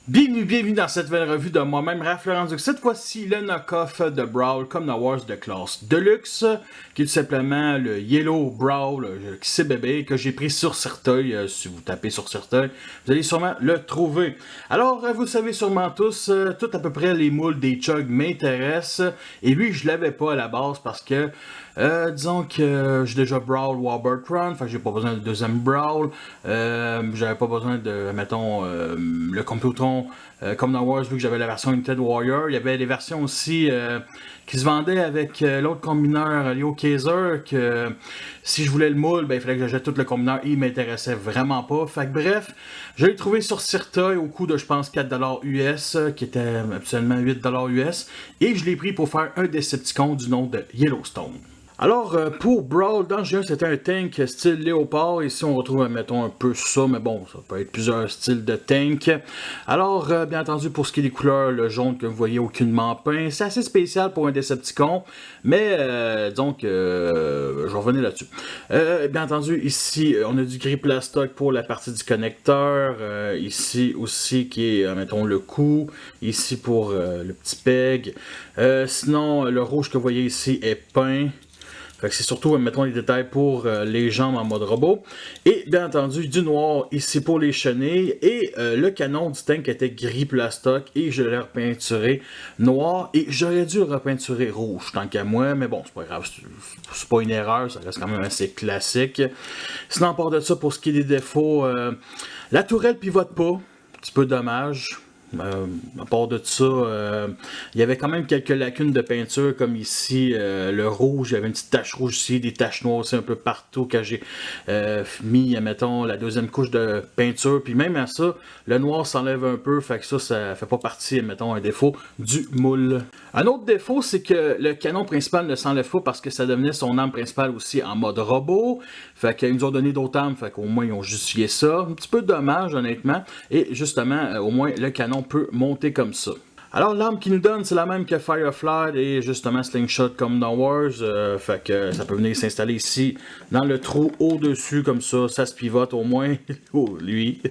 Bienvenue dans cette nouvelle revue de moi-même, Raph Laurent. Cette fois-ci, le knock-off de Brawl Combat Wars de classe Deluxe, qui est tout simplement le Yellow Brawl CBB que j'ai pris sur Certeuil. Si vous tapez sur Certeuil, vous allez sûrement le trouver. Alors, vous savez sûrement tous, tout à peu près les moules des Chugs m'intéressent. Et lui, je l'avais pas à la base parce que disons que j'ai déjà Brawl Warburton, enfin j'ai pas besoin de deuxième Brawl, j'avais pas besoin de, mettons, le Computron Combat Wars vu que j'avais la version United Warrior. Il y avait des versions aussi qui se vendaient avec l'autre combineur Leo Kaiser, que si je voulais le moule, ben, il fallait que j'achète tout le combineur, il m'intéressait vraiment pas. Fait que bref, je l'ai trouvé sur Certeuil au coût de je pense 4$ US, qui était absolument 8$ US, et je l'ai pris pour faire un Decepticon du nom de Yellowstone. Alors, pour Brawl, dans le jeu, c'était un tank style léopard. Ici, on retrouve, mettons, un peu ça, mais bon, ça peut être plusieurs styles de tank. Alors, bien entendu, pour ce qui est des couleurs, le jaune que vous voyez aucunement peint, c'est assez spécial pour un Decepticon, mais disons que je vais revenir là-dessus. Bien entendu, ici, on a du gris plastoc pour la partie du connecteur. Ici aussi, qui est, mettons, le cou. Ici, pour le petit peg. Sinon, le rouge que vous voyez ici est peint. C'est surtout, mettons, les détails pour les jambes en mode robot. Et bien entendu, du noir ici pour les chenilles. Et le canon du tank était gris plastoc et je l'ai repeinturé noir. Et j'aurais dû le repeinturer rouge tant qu'à moi. Mais bon, c'est pas grave, c'est pas une erreur, ça reste quand même assez classique. Sinon, à part de ça, pour ce qui est des défauts, la tourelle pivote pas. Un petit peu dommage. À part de ça, il y avait quand même quelques lacunes de peinture, comme ici, le rouge, il y avait une petite tache rouge ici, des taches noires aussi un peu partout, quand j'ai mis, mettons, la deuxième couche de peinture, puis même à ça, le noir s'enlève un peu, fait que ça fait pas partie, mettons, un défaut du moule. Un autre défaut, c'est que le canon principal ne s'enlève pas parce que ça devenait son arme principale aussi en mode robot, fait qu'ils nous ont donné d'autres armes, fait qu'au moins ils ont justifié ça, un petit peu dommage honnêtement, et justement, au moins le canon peut monter comme ça. Alors l'arme qu'il nous donne, c'est la même que Firefly et justement Slingshot comme dans Wars, fait que ça peut venir s'installer ici dans le trou au-dessus comme ça se pivote au moins. Oh lui.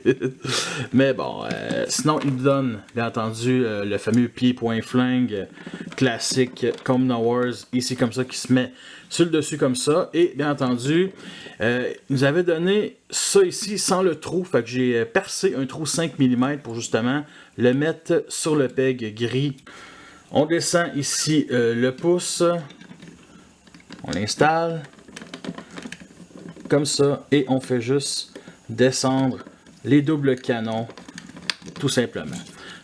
Mais bon, sinon il nous donne bien entendu le fameux pied point flingue classique comme dans Wars, ici comme ça qui se met sur le dessus comme ça, et bien entendu il nous avait donné ça ici sans le trou, fait que j'ai percé un trou 5 mm pour justement le mettre sur le peg gris. On descend ici le pouce, on l'installe comme ça et on fait juste descendre les doubles canons tout simplement.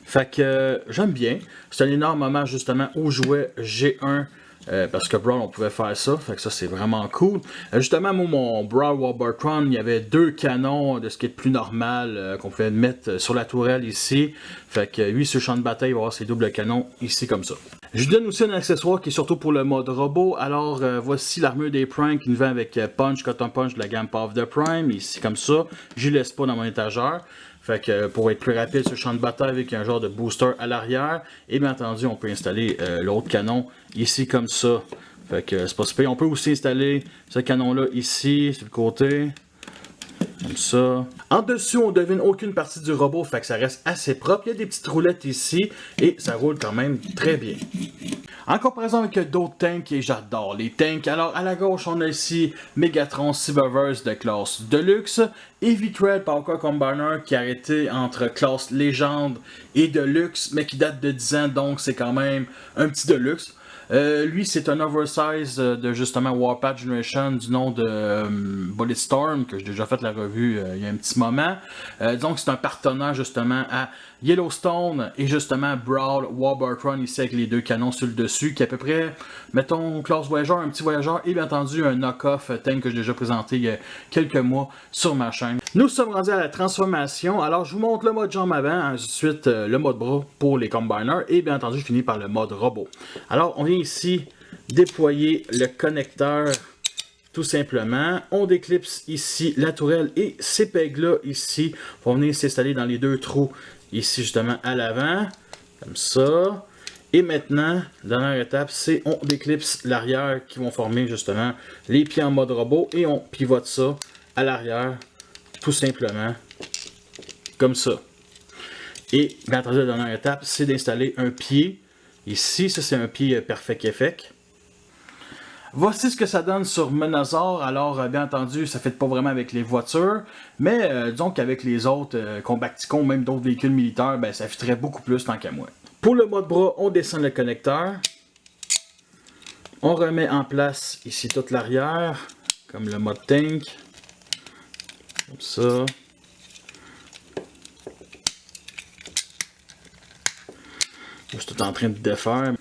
Fait que j'aime bien, c'est un énorme moment justement où jouait G1. Parce que Brawl on pouvait faire ça, fait que ça c'est vraiment cool. Justement, moi, mon Brawl Warburton, il y avait deux canons de ce qui est plus normal qu'on pouvait mettre sur la tourelle ici. Fait que lui, sur le champ de bataille, il va avoir ses doubles canons ici comme ça. Je lui donne aussi un accessoire qui est surtout pour le mode robot. Alors voici l'armure des Prime qui nous vient avec Punch, Cotton Punch de la gamme Path of the Prime, ici comme ça. Je ne laisse pas dans mon étagère. Fait que pour être plus rapide sur le champ de bataille avec un genre de booster à l'arrière. Et bien entendu, on peut installer l'autre canon ici comme ça. Fait que c'est pas super. On peut aussi installer ce canon-là ici, sur le côté. Comme ça. En dessus, on ne devine aucune partie du robot, fait que ça reste assez propre. Il y a des petites roulettes ici et ça roule quand même très bien. En comparaison avec d'autres tanks, et j'adore les tanks. Alors à la gauche, on a ici Megatron Cyberverse de classe Deluxe, Heavy-Tread Power Combiner qui a arrêté entre classe Légende et Deluxe, mais qui date de 10 ans, donc c'est quand même un petit Deluxe. Lui, c'est un oversize de justement Warpath Generation du nom de Bulletstorm, que j'ai déjà fait la revue il y a un petit moment. Donc, c'est un partenaire justement à Yellowstone et justement Brawl Warburton ici avec les deux canons sur le dessus, qui est à peu près, mettons, classe voyageur, un petit voyageur et bien entendu un knock-off tank que j'ai déjà présenté il y a quelques mois sur ma chaîne. Nous sommes rendus à la transformation, alors je vous montre le mode jambe avant, ensuite le mode bras pour les combiners et bien entendu je finis par le mode robot. Alors on vient ici déployer le connecteur tout simplement. On déclipse ici la tourelle et ces pegs là ici vont venir s'installer dans les deux trous ici justement à l'avant, comme ça. Et maintenant, la dernière étape, c'est on déclipse l'arrière qui vont former justement les pieds en mode robot et on pivote ça à l'arrière tout simplement comme ça. Et bien entendu, la dernière étape, c'est d'installer un pied. Ici, ça c'est un pied Perfect Effect. Voici ce que ça donne sur Menazor. Alors, bien entendu, ça ne fait pas vraiment avec les voitures, mais disons qu'avec les autres Combacticons, même d'autres véhicules militaires, ben, ça fitterait beaucoup plus tant qu'à moi. Pour le mode bras, on descend le connecteur. On remet en place ici toute l'arrière, comme le mode tank. Comme ça. Je suis tout en train de défaire.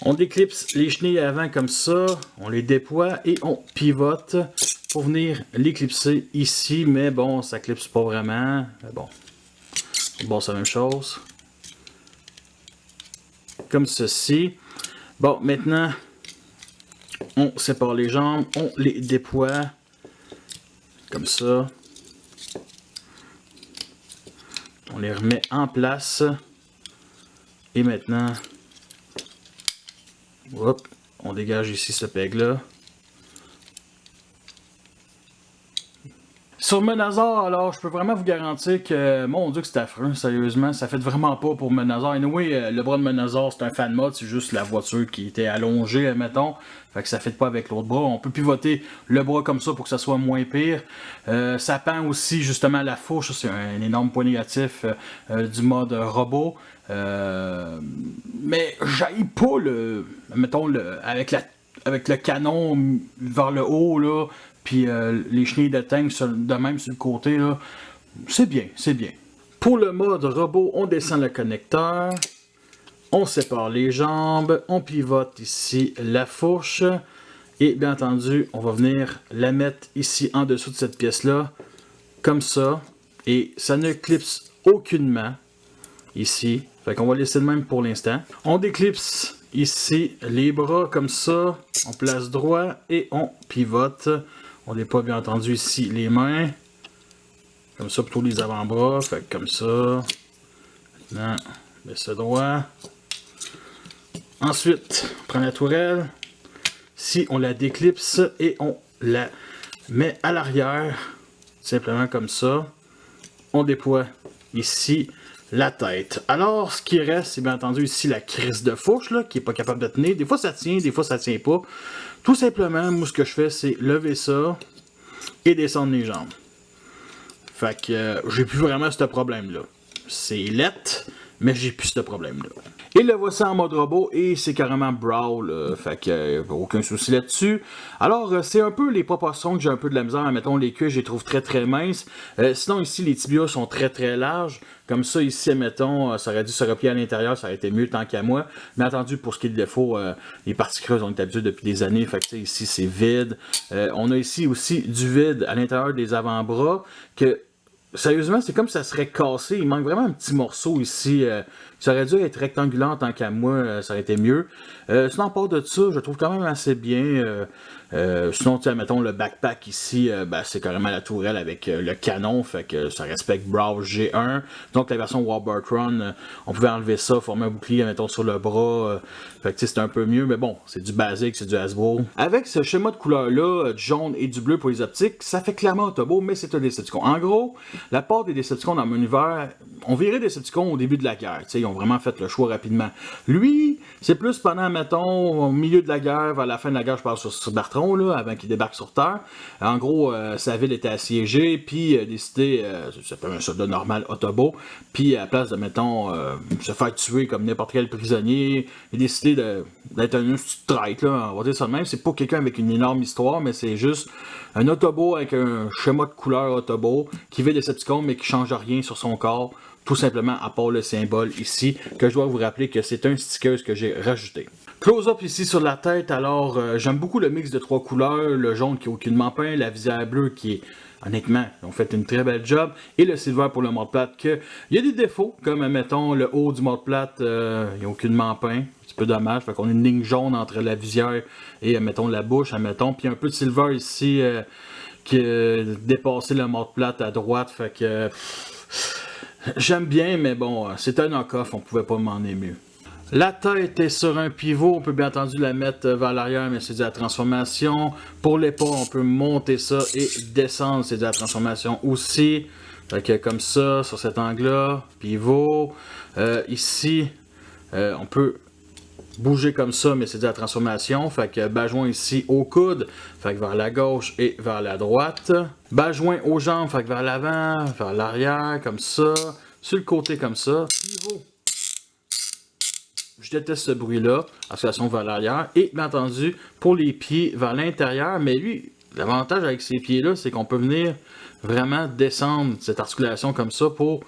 On déclipse les chenilles avant comme ça, on les déploie et on pivote pour venir l'éclipser ici, mais bon, ça clipse pas vraiment. Mais bon, c'est la même chose. Comme ceci. Bon, maintenant, on sépare les jambes, on les déploie comme ça. On les remet en place. Et maintenant, hop, on dégage ici ce peg-là. Sur Menazor, alors, je peux vraiment vous garantir que, mon Dieu que c'est affreux, sérieusement, ça fait vraiment pas pour Menazor. Anyway, le bras de Menazor, c'est un fan mode, c'est juste la voiture qui était allongée, admettons. Fait que ça fait pas avec l'autre bras. On peut pivoter le bras comme ça pour que ça soit moins pire. Ça pend aussi, justement, la fourche. C'est un énorme point négatif du mode robot. Mais j'haïs pas mettons, avec le canon vers le haut, là. Puis les chenilles de tank de même sur le côté, là, c'est bien, c'est bien. Pour le mode robot, on descend le connecteur, on sépare les jambes, on pivote ici la fourche, et bien entendu, on va venir la mettre ici en dessous de cette pièce-là, comme ça, et ça ne clipse aucunement ici. Fait qu'on va laisser de même pour l'instant. On déclipse ici les bras comme ça, on place droit et on pivote. On n'est pas bien entendu ici les mains. Comme ça, plutôt les avant-bras. Fait que comme ça. Maintenant, on met ça droit. Ensuite, on prend la tourelle. Si on la déclipse et on la met à l'arrière. Simplement comme ça. On déploie ici la tête. Alors, ce qui reste, c'est bien entendu ici la crise de fourche, là, qui n'est pas capable de tenir. Des fois, ça tient, des fois, ça tient pas. Tout simplement, moi, ce que je fais, c'est lever ça et descendre les jambes. Fait que j'ai plus vraiment ce problème-là. C'est lettre, mais j'ai plus ce problème-là. Et le voici en mode robot et c'est carrément Brawl, fait que aucun souci là-dessus. Alors, c'est un peu les proportions que j'ai un peu de la misère. Mettons, les queues, je les trouve très très minces. Sinon, ici, les tibias sont très très larges. Comme ça, ici, mettons, ça aurait dû se replier à l'intérieur, ça aurait été mieux tant qu'à moi. Mais entendu, pour ce qui est le défaut, les parties creuses, on est habitué depuis des années. Fait que ici, c'est vide. On a ici aussi du vide à l'intérieur des avant-bras que... Sérieusement, c'est comme si ça serait cassé. Il manque vraiment un petit morceau ici. Ça aurait dû être rectangulaire tant qu'à moi, ça aurait été mieux. Sinon, à part de ça, je trouve quand même assez bien. Sinon, mettons le backpack ici, ben, c'est carrément la tourelle avec le canon, fait que ça respecte Brawl G1. Donc la version Warburton, on pouvait enlever ça, former un bouclier, mettons sur le bras. Fait que c'est un peu mieux, mais bon, c'est du basique, c'est du Hasbro. Avec ce schéma de couleur-là, du jaune et du bleu pour les optiques, ça fait clairement Autobot, mais c'est un Decepticon. En gros, la part des Decepticons dans mon univers, on virait Decepticon au début de la guerre. Ils ont vraiment fait le choix rapidement. Lui, c'est plus pendant, mettons, au milieu de la guerre, vers la fin de la guerre, je parle sur Bartron, là, avant qu'il débarque sur Terre. En gros, sa ville était assiégée, puis il a décidé, c'est pas un soldat normal Autobot, puis à la place de, mettons, se faire tuer comme n'importe quel prisonnier, il a décidé d'être un traître, là, on va dire ça de même. C'est pas quelqu'un avec une énorme histoire, mais c'est juste un Autobot avec un schéma de couleur Autobot, qui vit Decepticon, mais qui change rien sur son corps. Tout simplement à part le symbole ici, que je dois vous rappeler que c'est un sticker que j'ai rajouté. Close-up ici sur la tête, alors j'aime beaucoup le mix de trois couleurs, le jaune qui est aucunement peint, la visière bleue qui est, honnêtement, ils ont fait une très belle job, et le silver pour le mode plate, que il y a des défauts, comme mettons le haut du mode plate, il n'est aucunement peint, un petit peu dommage, fait qu'on a une ligne jaune entre la visière et mettons la bouche, admettons, puis un peu de silver ici qui a dépassé le mode plate à droite, fait que... J'aime bien, mais bon, c'est un knock-off, on pouvait pas m'en mieux. La tête est sur un pivot, on peut bien entendu la mettre vers l'arrière, mais c'est de la transformation. Pour l'épaule, on peut monter ça et descendre, c'est de la transformation aussi. Fait que comme ça, sur cet angle-là, pivot. Ici, on peut bouger comme ça, mais c'est de la transformation. Fait que bas joint ici au coude, fait que vers la gauche et vers la droite. Bas joint aux jambes, fait que vers l'avant, vers l'arrière, comme ça. Sur le côté comme ça. Pivot. Je déteste ce bruit-là, association vers l'arrière. Et bien entendu, pour les pieds vers l'intérieur, mais lui, l'avantage avec ces pieds-là, c'est qu'on peut venir vraiment descendre cette articulation comme ça pour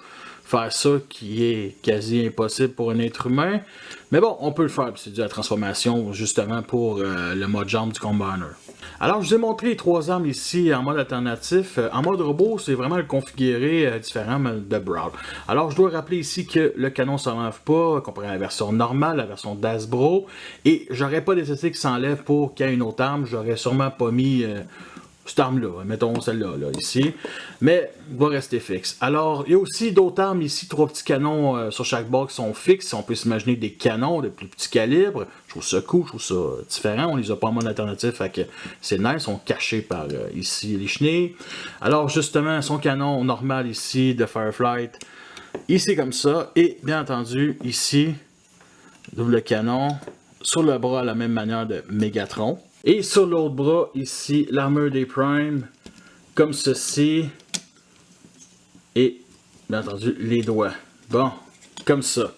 faire ça qui est quasi impossible pour un être humain. Mais bon, on peut le faire, c'est de la transformation justement pour le mode jambe du Combiner. Alors, je vous ai montré les 3 armes ici en mode alternatif. En mode robot, c'est vraiment le configuré différent de Brawl. Alors, je dois rappeler ici que le canon ne s'enlève pas, comparé à la version normale, la version d'Hasbro. Et j'aurais pas nécessité qu'il s'enlève pour qu'il y ait une autre arme. J'aurais sûrement pas mis cette arme-là, mettons celle-là, ici, mais il va rester fixe. Alors, il y a aussi d'autres armes ici, 3 petits canons sur chaque box sont fixes. On peut s'imaginer des canons de plus petits calibres. Je trouve ça cool, je trouve ça différent. On les a pas en mode alternatif, fait que c'est nice. Ils sont cachés par ici les chenilles. Alors, justement, son canon normal ici de Fireflight, ici comme ça, et bien entendu, ici, double canon, sur le bras à la même manière de Megatron. Et sur l'autre bras, ici, l'armure des Prime, comme ceci. Et, bien entendu, les doigts. Bon, comme ça.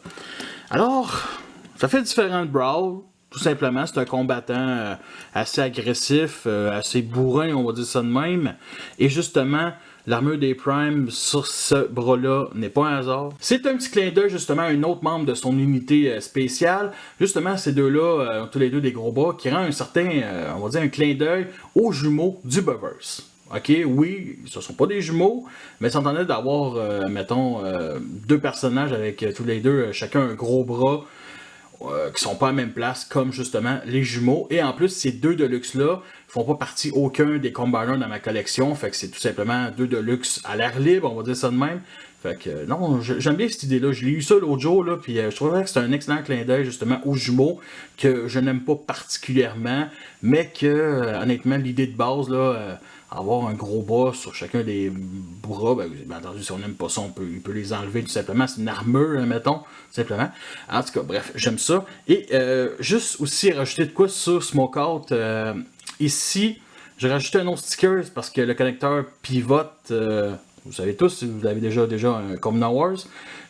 Alors, ça fait différent de Brawl. Tout simplement, c'est un combattant assez agressif, assez bourrin, on va dire ça de même. Et justement, l'armure des Prime sur ce bras-là n'est pas un hasard. C'est un petit clin d'œil justement à un autre membre de son unité spéciale. Justement, ces deux-là, tous les deux des gros bras, qui rend un certain, on va dire un clin d'œil aux jumeaux du Buverse. Ok, oui, ce ne sont pas des jumeaux, mais ça entendait d'avoir, mettons, 2 personnages avec tous les deux, chacun un gros bras, qui sont pas à la même place, comme justement les jumeaux. Et en plus, ces 2 Deluxe-là font pas partie aucun des Combiners dans ma collection. Fait que c'est tout simplement 2 Deluxe à l'air libre, on va dire ça de même. Fait que non, j'aime bien cette idée-là. Je l'ai eu ça l'autre jour, là, puis je trouvais que c'est un excellent clin d'œil justement aux jumeaux que je n'aime pas particulièrement, mais que honnêtement, l'idée de base, là, avoir un gros bras sur chacun des bras, bien entendu, si on n'aime pas ça, il peut les enlever tout simplement. C'est une armure, mettons, tout simplement. En tout cas, bref, j'aime ça. Et juste aussi rajouter de quoi sur Smokeout. Ici, j'ai rajouté un autre sticker parce que le connecteur pivote. Vous savez tous, si vous avez déjà un Combiner Wars.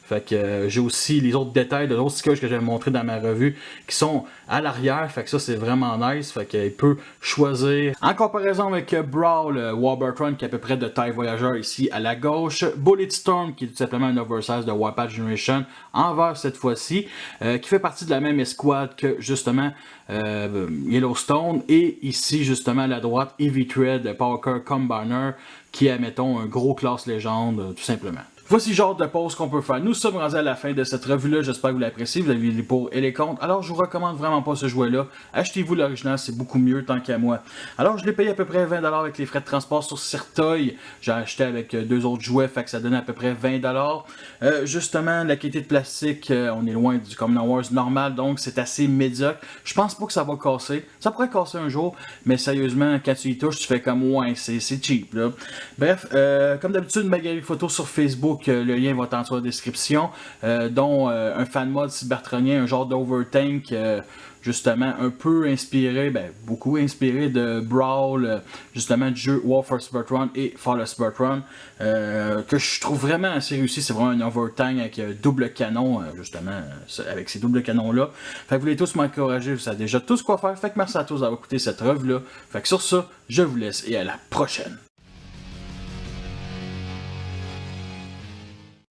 Fait que j'ai aussi les autres détails de l'autre stickers que j'avais montré dans ma revue qui sont à l'arrière. Fait que ça c'est vraiment nice. Fait qu'il peut choisir. En comparaison avec Brawl, Warburton qui est à peu près de taille voyageur ici à la gauche. Bulletstorm qui est tout simplement un oversize de Warpath Generation en vert cette fois-ci. Qui fait partie de la même escouade que justement Yellowstone. Et ici justement à la droite, Heavy Thread Powercar Combiner qui est mettons un gros classe légende tout simplement. Voici le genre de pause qu'on peut faire. Nous sommes rendus à la fin de cette revue-là. J'espère que vous l'appréciez. Vous avez les pour et les contre. Alors, je vous recommande vraiment pas ce jouet-là. Achetez-vous l'original, c'est beaucoup mieux tant qu'à moi. Alors, je l'ai payé à peu près 20$ avec les frais de transport sur Certoil. J'ai acheté avec 2 autres jouets, fait que ça donnait à peu près 20$. Justement, la qualité de plastique, on est loin du Combiner Wars normal, donc c'est assez médiocre. Je pense pas que ça va casser. Ça pourrait casser un jour, mais sérieusement, quand tu y touches, tu fais comme ouais, c'est cheap, là. Bref, comme d'habitude, ma galerie photo sur Facebook. Le lien va être en dessous de la description, dont un fan mode cybertronien, un genre d'overtank, justement un peu inspiré, beaucoup inspiré de Brawl, justement du jeu War for Cybertron et Fall of Cybertron, que je trouve vraiment assez réussi. C'est vraiment un overtank avec un double canon, justement, avec ces doubles canons-là. Fait que vous voulez tous m'encourager, vous savez déjà tout ce quoi faire. Fait que merci à tous d'avoir écouté cette revue-là. Fait que sur ça, je vous laisse et à la prochaine.